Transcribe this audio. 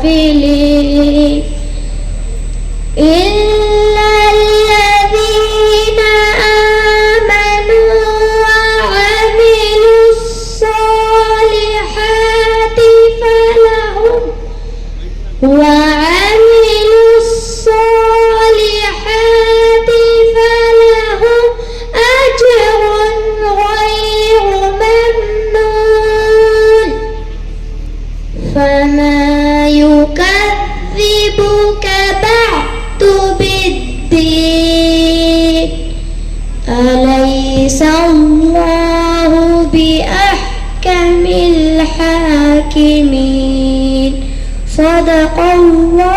غافلين إلا الذين آمنوا وعملوا الصالحات فلهم أجر غير ممنون فما يكذبك بعد بالدين أليس الله بأحكم الحاكمين صدق الله